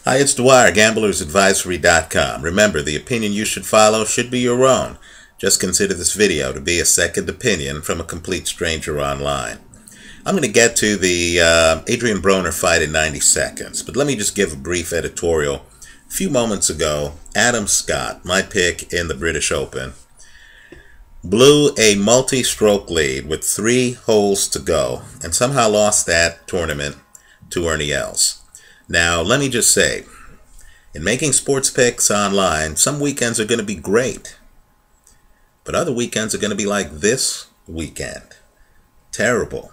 Hi, it's Dwyer, gamblersadvisory.com. Remember, the opinion you should follow should be your own. Just consider this video to be a second opinion from a complete stranger online. I'm going to get to the Adrien Broner fight in 90 seconds, but let me just give a brief editorial. A few moments ago, Adam Scott, my pick in the British Open, blew a multi-stroke lead with 3 holes to go and somehow lost that tournament to Ernie Els. Now, let me just say, in making sports picks online, some weekends are going to be great, but other weekends are going to be like this weekend. Terrible.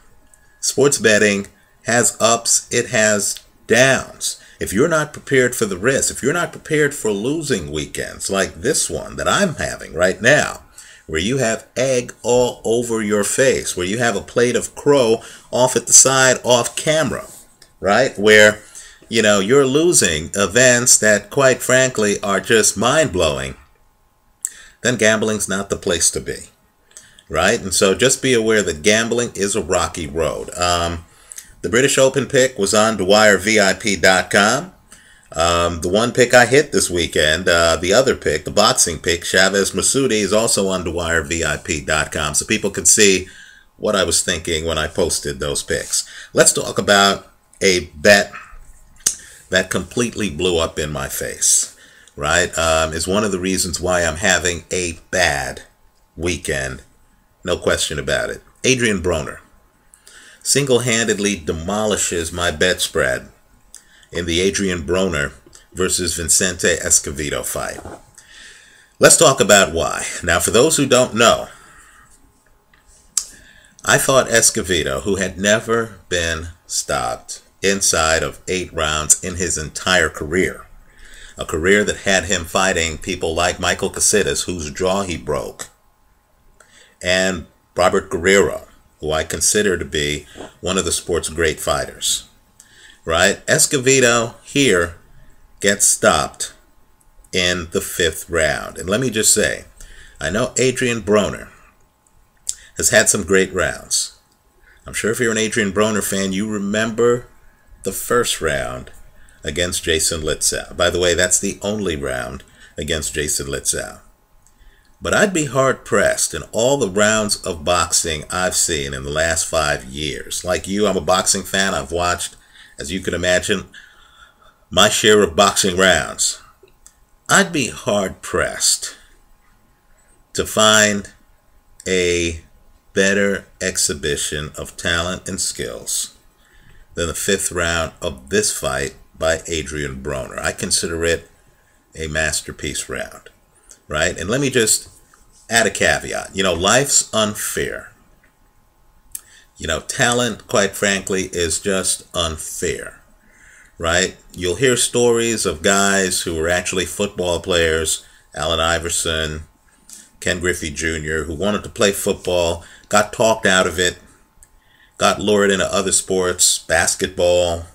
Sports betting has ups, it has downs. If you're not prepared for the risk, if you're not prepared for losing weekends like this one that I'm having right now, where you have egg all over your face, where you have a plate of crow off at the side, off camera, right? Where, you know, you're losing events that, quite frankly, are just mind-blowing, then gambling's not the place to be, right? And so just be aware that gambling is a rocky road. The British Open pick was on DwyerVIP.com. The one pick I hit this weekend, the other pick, the boxing pick, Chavez Masudi, is also on DwyerVIP.com, so people can see what I was thinking when I posted those picks. Let's talk about a bet that completely blew up in my face, right? Is one of the reasons why I'm having a bad weekend. No question about it. Adrien Broner single-handedly demolishes my bet spread in the Adrien Broner versus Vicente Escobedo fight. Let's talk about why. Now, for those who don't know, I thought Escobedo, who had never been stopped inside of 8 rounds in his entire career, a career that had him fighting people like Michael Casitas, whose jaw he broke, and Robert Guerrero, who I consider to be one of the sport's great fighters, right? Escobedo here gets stopped in the 5th round. And let me just say, I know Adrien Broner has had some great rounds. I'm sure if you're an Adrien Broner fan, you remember the 1st round against Jason Litzau. By the way, that's the only round against Jason Litzau. But I'd be hard-pressed in all the rounds of boxing I've seen in the last 5 years. Like you, I'm a boxing fan. I've watched, as you can imagine, my share of boxing rounds. I'd be hard-pressed to find a better exhibition of talent and skills than the 5th round of this fight by Adrien Broner. I consider it a masterpiece round, right? And let me just add a caveat. You know, life's unfair. You know, talent, quite frankly, is just unfair, right? You'll hear stories of guys who were actually football players, Allen Iverson, Ken Griffey Jr., who wanted to play football, got talked out of it, got lured into other sports, basketball,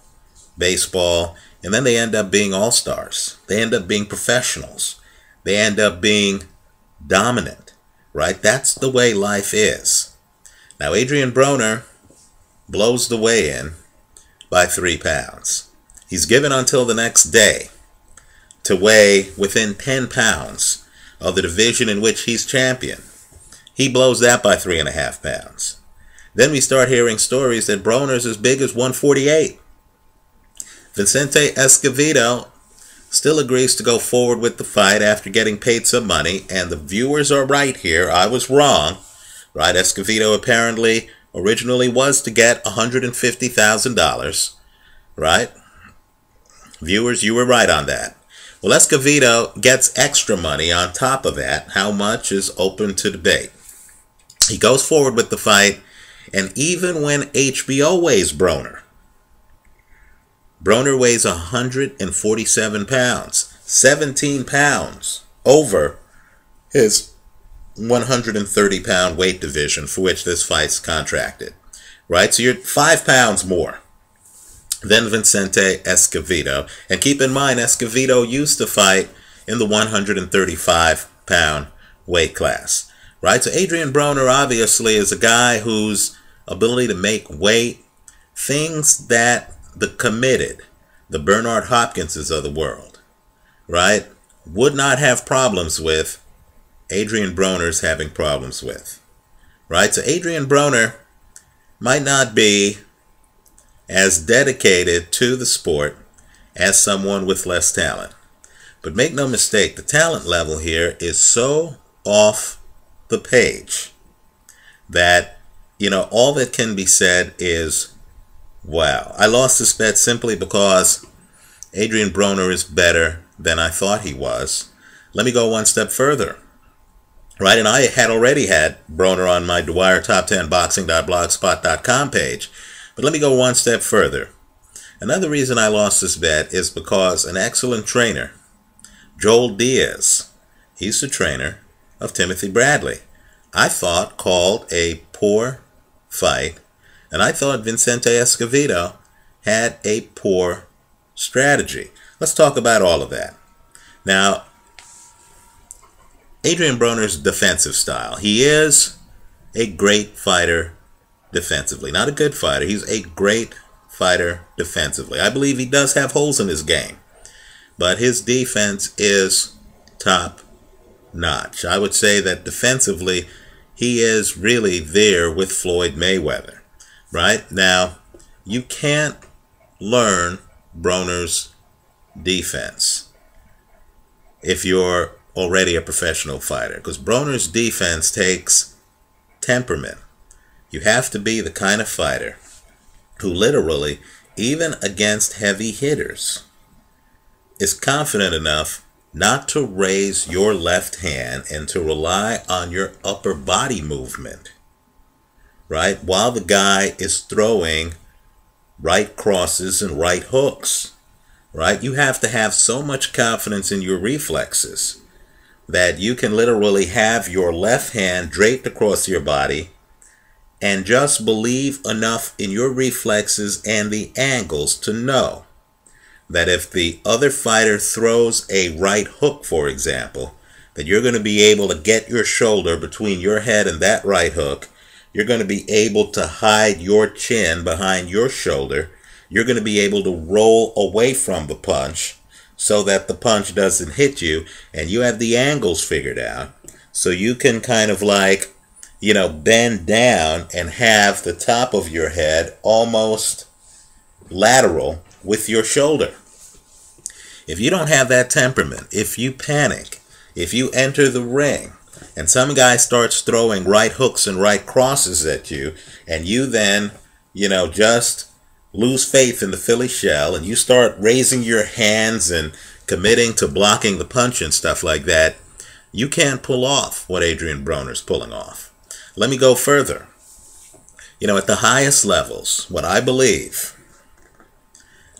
baseball, and then they end up being all-stars. They end up being professionals. They end up being dominant, right? That's the way life is. Now, Adrien Broner blows the weigh-in by 3 pounds. He's given until the next day to weigh within 10 pounds of the division in which he's champion. He blows that by 3.5 pounds. Then we start hearing stories that Broner's as big as 148. Vicente Escobedo still agrees to go forward with the fight after getting paid some money, and the viewers are right here. I was wrong, right? Escobedo apparently originally was to get $150,000, right? Viewers, you were right on that. Well, Escobedo gets extra money on top of that. How much is open to debate. He goes forward with the fight, and even when HBO weighs Broner, Broner weighs 147 pounds, 17 pounds over his 130-pound weight division for which this fight's contracted, right? So you're 5 pounds more than Vicente Escobedo. And keep in mind, Escobedo used to fight in the 135-pound weight class, right? So Adrien Broner obviously is a guy whose ability to make weight, things that the committed the Bernard Hopkinses of the world, right, would not have problems with, Adrien Broner's having problems with, right? So Adrien Broner might not be as dedicated to the sport as someone with less talent. But make no mistake, the talent level here is so off the page that, all that can be said is, wow. I lost this bet simply because Adrien Broner is better than I thought he was. Let me go one step further. Right, and I had already had Broner on my Dwyer Top 10 Boxing.blogspot.com page. But let me go one step further. Another reason I lost this bet is because an excellent trainer, Joel Diaz, he's the trainer of Timothy Bradley, I thought called a poor fight, and I thought Vicente Escobedo had a poor strategy. Let's talk about all of that. Now, Adrien Broner's defensive style. He is a great fighter defensively. Not a good fighter. He's a great fighter defensively. I believe he does have holes in his game, but his defense is top notch. I would say that defensively, he is really there with Floyd Mayweather. Right? Now, you can't learn Broner's defense if you're already a professional fighter, because Broner's defense takes temperament. You have to be the kind of fighter who literally, even against heavy hitters, is confident enough not to raise your left hand and to rely on your upper body movement, right, while the guy is throwing right crosses and right hooks, right? You have to have so much confidence in your reflexes that you can literally have your left hand draped across your body and just believe enough in your reflexes and the angles to know that if the other fighter throws a right hook, for example, that you're going to be able to get your shoulder between your head and that right hook. You're going to be able to hide your chin behind your shoulder. You're going to be able to roll away from the punch so that the punch doesn't hit you, and you have the angles figured out. So you can kind of like, bend down and have the top of your head almost lateral with your shoulder. If you don't have that temperament, if you panic, if you enter the ring and some guy starts throwing right hooks and right crosses at you, and you then, just lose faith in the Philly shell and you start raising your hands and committing to blocking the punch and stuff like that, you can't pull off what Adrien Broner's pulling off. Let me go further. At the highest levels, what I believe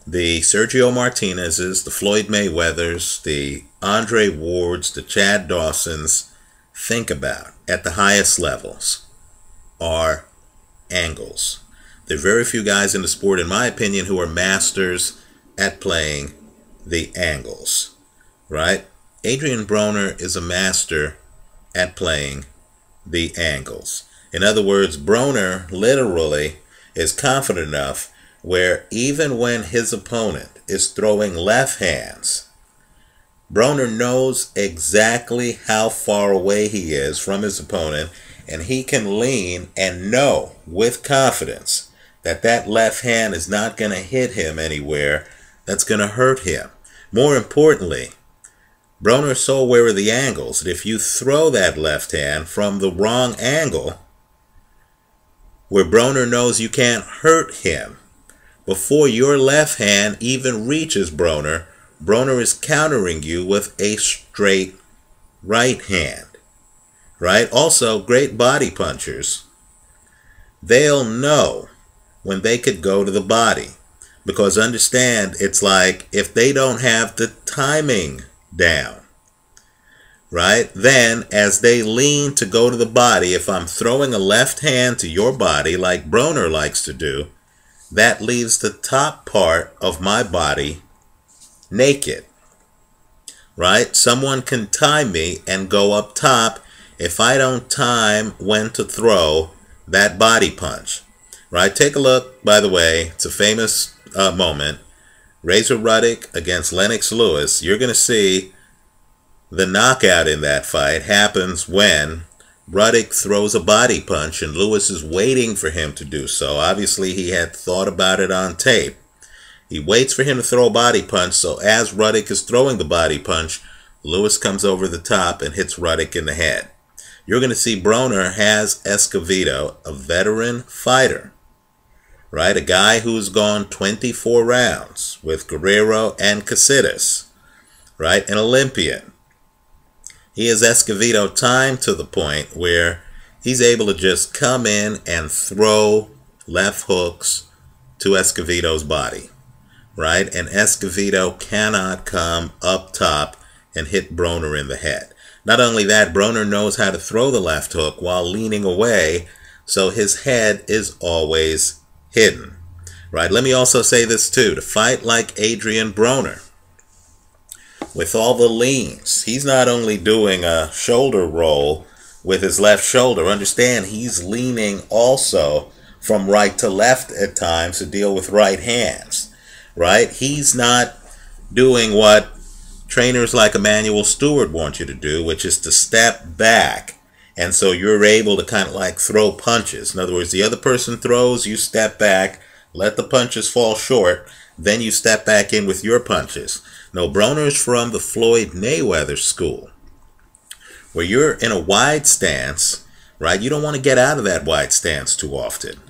the Sergio Martinez's, the Floyd Mayweathers, the Andre Wards, the Chad Dawsons think about at the highest levels are angles. There are very few guys in the sport, in my opinion, who are masters at playing the angles, right? Adrien Broner is a master at playing the angles. In other words, Broner literally is confident enough where even when his opponent is throwing left hands, Broner knows exactly how far away he is from his opponent, and he can lean and know with confidence that that left hand is not going to hit him anywhere that's going to hurt him. More importantly, Broner is so aware of the angles that if you throw that left hand from the wrong angle, where Broner knows you can't hurt him, before your left hand even reaches Broner, Broner is countering you with a straight right hand, right? Also, great body punchers, they'll know when they could go to the body, because understand, it's like if they don't have the timing down, right, then as they lean to go to the body, if I'm throwing a left hand to your body like Broner likes to do, that leaves the top part of my body naked, right? Someone can time me and go up top if I don't time when to throw that body punch, right? Take a look, by the way, it's a famous moment. Razor Ruddock against Lennox Lewis, you're going to see the knockout in that fight happens when Ruddock throws a body punch and Lewis is waiting for him to do so. Obviously, he had thought about it on tape. He waits for him to throw a body punch, so as Ruddock is throwing the body punch, Lewis comes over the top and hits Ruddock in the head. You're going to see Broner has Escobedo, a veteran fighter, right? A guy who's gone 24 rounds with Guerrero and Casitas, right? An Olympian. He has Escobedo timed to the point where he's able to just come in and throw left hooks to Escobedo's body, right? And Escobedo cannot come up top and hit Broner in the head. Not only that, Broner knows how to throw the left hook while leaning away, so his head is always hidden, right? Let me also say this too. To fight like Adrien Broner, with all the leans, he's not only doing a shoulder roll with his left shoulder. Understand, he's leaning also from right to left at times to deal with right hands, right? He's not doing what trainers like Emmanuel Stewart want you to do, which is to step back. And so you're able to kind of like throw punches. In other words, the other person throws, you step back, let the punches fall short, then you step back in with your punches. No, Broner's from the Floyd Mayweather school, where you're in a wide stance, right? You don't want to get out of that wide stance too often,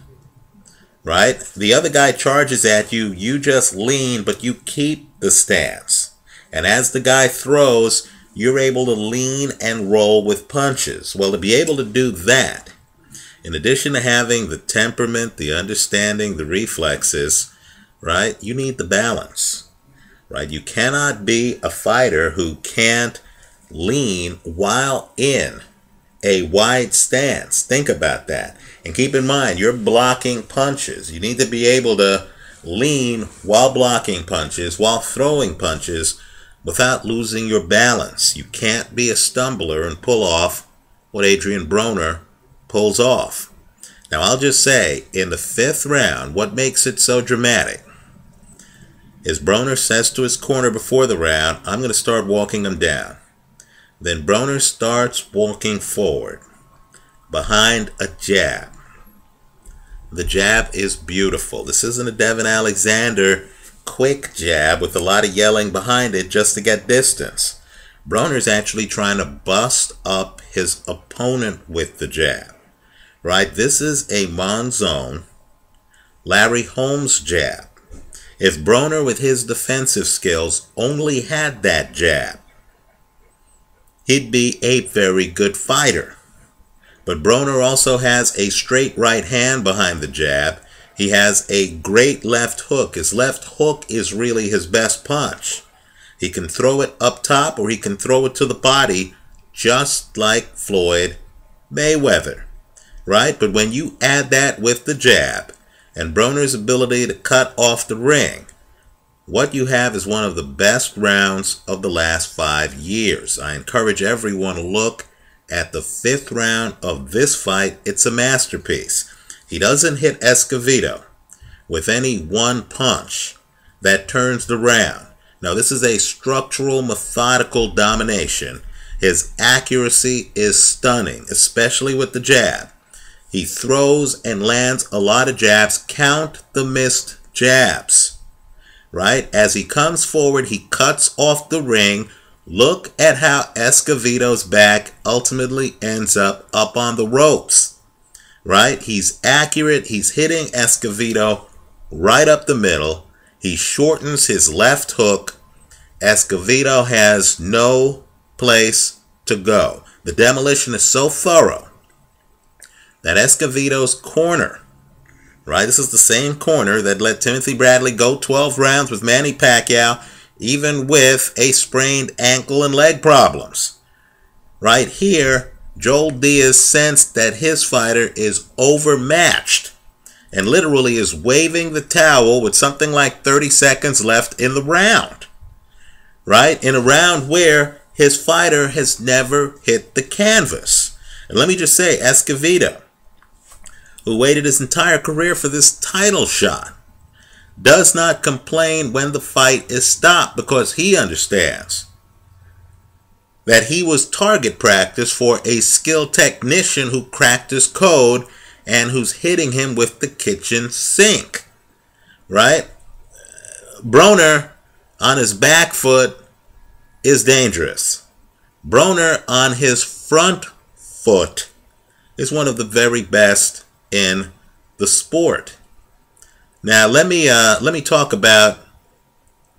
right? The other guy charges at you, you just lean, but you keep the stance. And as the guy throws, you're able to lean and roll with punches. Well, to be able to do that, in addition to having the temperament, the understanding, the reflexes, right, you need the balance. Right? You cannot be a fighter who can't lean while in a wide stance. Think about that. And keep in mind, you're blocking punches. You need to be able to lean while blocking punches, while throwing punches, without losing your balance. You can't be a stumbler and pull off what Adrien Broner pulls off. Now, I'll just say, in the 5th round, what makes it so dramatic is Broner says to his corner before the round, I'm going to start walking him down. Then Broner starts walking forward behind a jab. The jab is beautiful. This isn't a Devin Alexander quick jab with a lot of yelling behind it just to get distance. Broner's actually trying to bust up his opponent with the jab. Right? This is a Monzon, Larry Holmes jab. If Broner, with his defensive skills, only had that jab, he'd be a very good fighter. But Broner also has a straight right hand behind the jab. He has a great left hook. His left hook is really his best punch. He can throw it up top or he can throw it to the body, just like Floyd Mayweather. Right? But when you add that with the jab, and Broner's ability to cut off the ring, what you have is one of the best rounds of the last 5 years. I encourage everyone to look at the 5th round of this fight. It's a masterpiece. He doesn't hit Escobedo with any one punch that turns the round. Now, this is a structural, methodical domination. His accuracy is stunning, especially with the jab. He throws and lands a lot of jabs. Count the missed jabs, right? As he comes forward, he cuts off the ring. Look at how Escobedo's back ultimately ends up on the ropes, right? He's accurate. He's hitting Escobedo right up the middle. He shortens his left hook. Escobedo has no place to go. The demolition is so thorough that Escobedo's corner, right? This is the same corner that let Timothy Bradley go 12 rounds with Manny Pacquiao, even with a sprained ankle and leg problems. Right here, Joel Diaz sensed that his fighter is overmatched and literally is waving the towel with something like 30 seconds left in the round. Right? In a round where his fighter has never hit the canvas. And let me just say, Escobedo, who waited his entire career for this title shot, does not complain when the fight is stopped because he understands that he was target practice for a skilled technician who cracked his code and who's hitting him with the kitchen sink, right? Broner on his back foot is dangerous. Broner on his front foot is one of the very best in the sport. Now let me talk about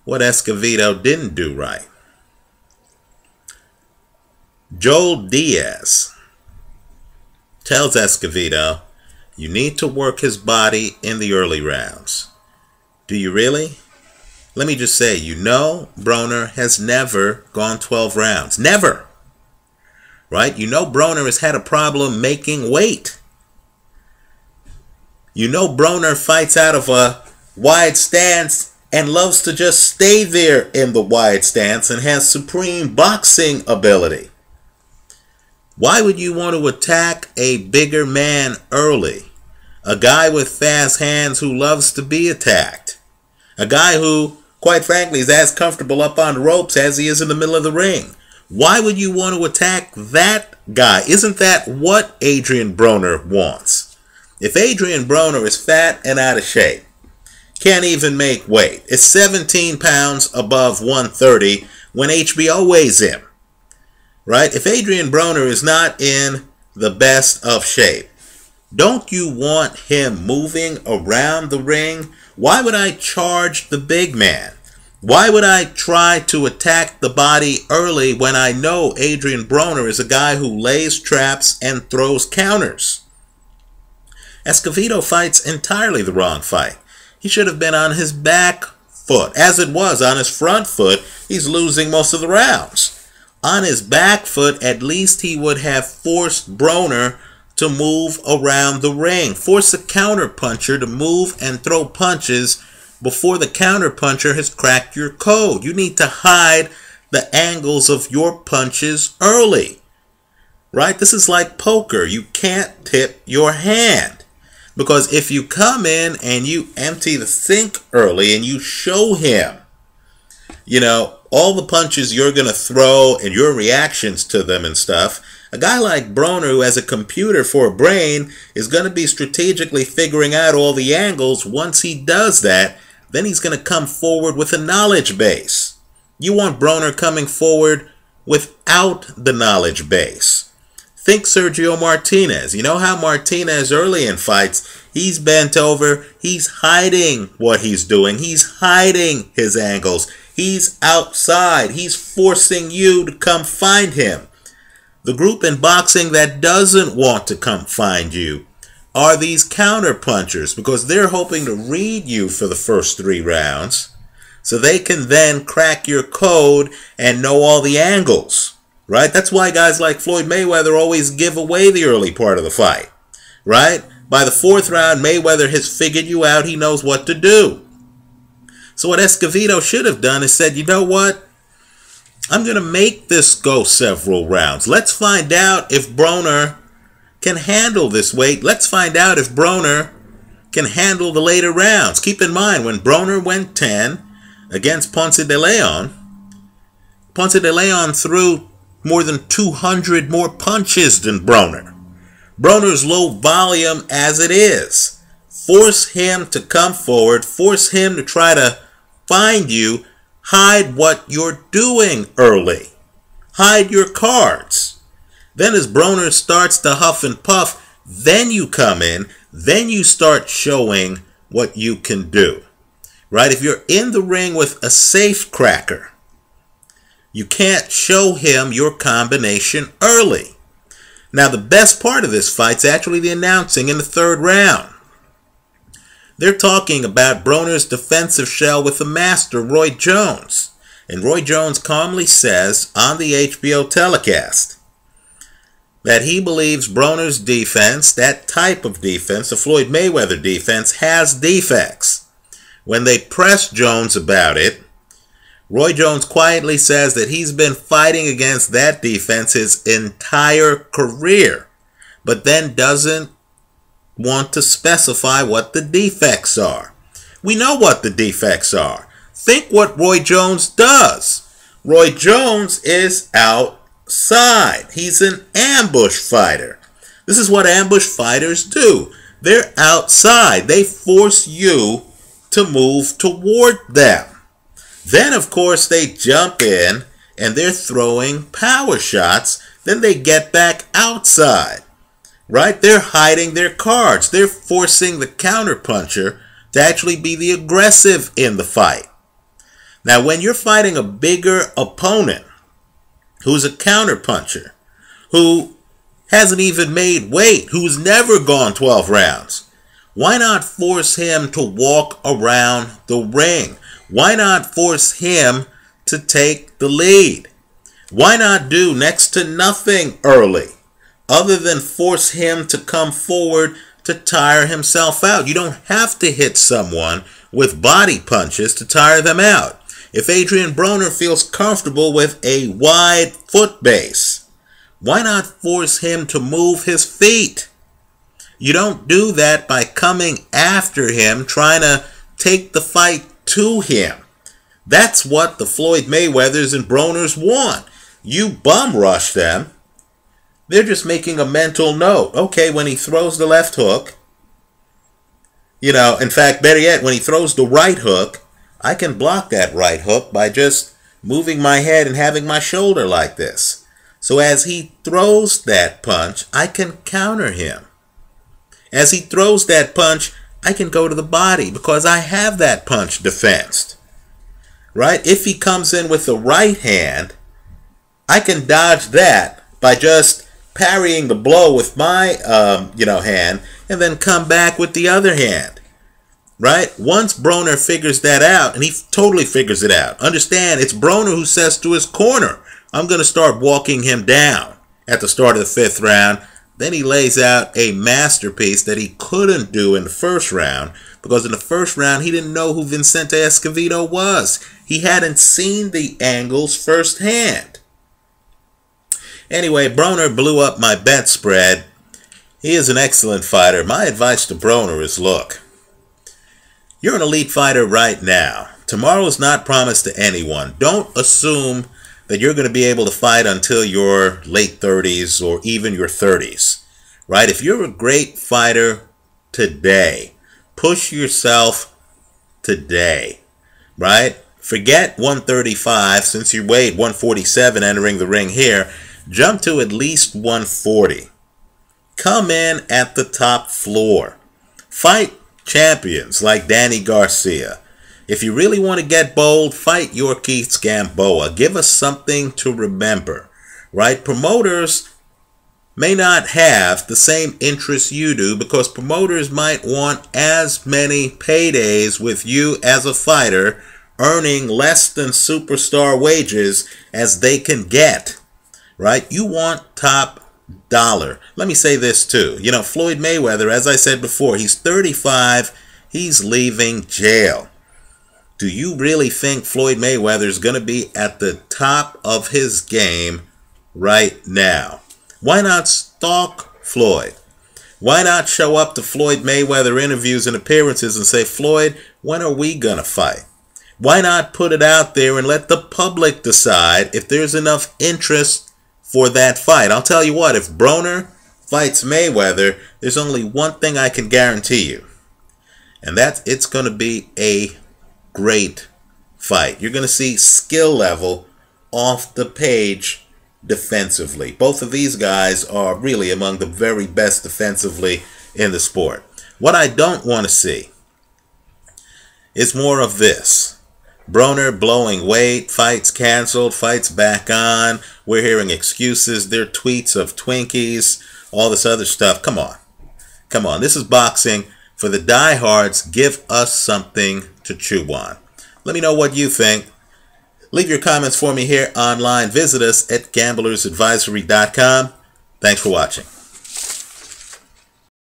what Escobedo didn't do right. Joel Diaz tells Escobedo, you need to work his body in the early rounds. Do you really? Let me just say, you know Broner has never gone 12 rounds. Never. Right? You know Broner has had a problem making weight. You know Broner fights out of a wide stance and loves to just stay there in the wide stance and has supreme boxing ability. Why would you want to attack a bigger man early? A guy with fast hands who loves to be attacked. A guy who, quite frankly, is as comfortable up on the ropes as he is in the middle of the ring. Why would you want to attack that guy? Isn't that what Adrien Broner wants? If Adrien Broner is fat and out of shape, can't even make weight, is 17 pounds above 130 when HBO weighs him, right? If Adrien Broner is not in the best of shape, don't you want him moving around the ring? Why would I charge the big man? Why would I try to attack the body early when I know Adrien Broner is a guy who lays traps and throws counters? Escobedo fights entirely the wrong fight. He should have been on his back foot. As it was, on his front foot, he's losing most of the rounds. On his back foot, at least he would have forced Broner to move around the ring. Force a counter puncher to move and throw punches before the counter puncher has cracked your code. You need to hide the angles of your punches early, right? This is like poker. You can't tip your hand. Because if you come in and you empty the sink early and you show him, you know, all the punches you're going to throw and your reactions to them and stuff, a guy like Broner, who has a computer for a brain, is going to be strategically figuring out all the angles. Once he does that, then he's going to come forward with a knowledge base. You want Broner coming forward without the knowledge base. Think Sergio Martinez. You know how Martinez early in fights, he's bent over, he's hiding what he's doing, he's hiding his angles, he's outside, he's forcing you to come find him. The group in boxing that doesn't want to come find you are these counter punchers because they're hoping to read you for the first 3 rounds so they can then crack your code and know all the angles. Right? That's why guys like Floyd Mayweather always give away the early part of the fight. Right? By the 4th round, Mayweather has figured you out. He knows what to do. So what Escobedo should have done is said, you know what? I'm going to make this go several rounds. Let's find out if Broner can handle this weight. Let's find out if Broner can handle the later rounds. Keep in mind, when Broner went 10 against Ponce de Leon, Ponce de Leon threw more than 200 more punches than Broner. Broner's low volume as it is. Force him to come forward. Force him to try to find you. Hide what you're doing early. Hide your cards. Then as Broner starts to huff and puff, then you come in. Then you start showing what you can do. Right? If you're in the ring with a safe cracker, you can't show him your combination early. Now, the best part of this fight's actually the announcing in the 3rd round. They're talking about Broner's defensive shell with the master, Roy Jones. And Roy Jones calmly says on the HBO telecast that he believes Broner's defense, that type of defense, the Floyd Mayweather defense, has defects. When they press Jones about it, Roy Jones quietly says that he's been fighting against that defense his entire career, but then doesn't want to specify what the defects are. We know what the defects are. Think what Roy Jones does. Roy Jones is outside. He's an ambush fighter. This is what ambush fighters do. They're outside. They force you to move toward them. Then, of course, they jump in and they're throwing power shots. Then they get back outside. Right? They're hiding their cards. They're forcing the counterpuncher to actually be the aggressive in the fight. Now, when you're fighting a bigger opponent who's a counterpuncher, who hasn't even made weight, who's never gone 12 rounds, why not force him to walk around the ring? Why not force him to take the lead? Why not do next to nothing early other than force him to come forward to tire himself out? You don't have to hit someone with body punches to tire them out. If Adrien Broner feels comfortable with a wide foot base, why not force him to move his feet? You don't do that by coming after him, trying to take the fight to him. That's what the Floyd Mayweathers and Broners want. You bum rush them. They're just making a mental note. Okay, when he throws the left hook, in fact, better yet, when he throws the right hook, I can block that right hook by just moving my head and having my shoulder like this. So as he throws that punch, I can counter him. As he throws that punch, I can go to the body because I have that punch defensed. Right? If he comes in with the right hand, I can dodge that by just parrying the blow with my hand and then come back with the other hand. Right? Once Broner figures that out, and he totally figures it out, understand it's Broner who says to his corner, I'm going to start walking him down at the start of the 5th round. Then he lays out a masterpiece that he couldn't do in the 1st round because in the 1st round he didn't know who Vicente Escobedo was. He hadn't seen the angles firsthand. Anyway, Broner blew up my bet spread. He is an excellent fighter. My advice to Broner is, look, you're an elite fighter right now. Tomorrow is not promised to anyone. Don't assume that you're going to be able to fight until your late 30s or even your 30s. Right? If you're a great fighter today, push yourself today. Right? Forget 135 since you weighed 147 entering the ring here. Jump to at least 140. Come in at the top floor. Fight champions like Danny Garcia. If you really want to get bold, fight Yorkis Gamboa. Give us something to remember. Right? Promoters may not have the same interests you do because promoters might want as many paydays with you as a fighter earning less than superstar wages as they can get. Right? You want top dollar. Let me say this too. Floyd Mayweather, as I said before, he's 35. He's leaving jail. Do you really think Floyd Mayweather is going to be at the top of his game right now? Why not stalk Floyd? Why not show up to Floyd Mayweather interviews and appearances and say, Floyd, when are we going to fight? Why not put it out there and let the public decide if there's enough interest for that fight? I'll tell you what, if Broner fights Mayweather, there's only one thing I can guarantee you, and that's it's going to be a great fight. You're going to see skill level off the page defensively. Both of these guys are really among the very best defensively in the sport. What I don't want to see is more of this. Broner blowing weight, fights canceled, fights back on. We're hearing excuses. There are tweets of Twinkies, all this other stuff. Come on. Come on. This is boxing. For the diehards, give us something to chew on. Let me know what you think. Leave your comments for me here online. Visit us at gamblersadvisory.com. Thanks for watching.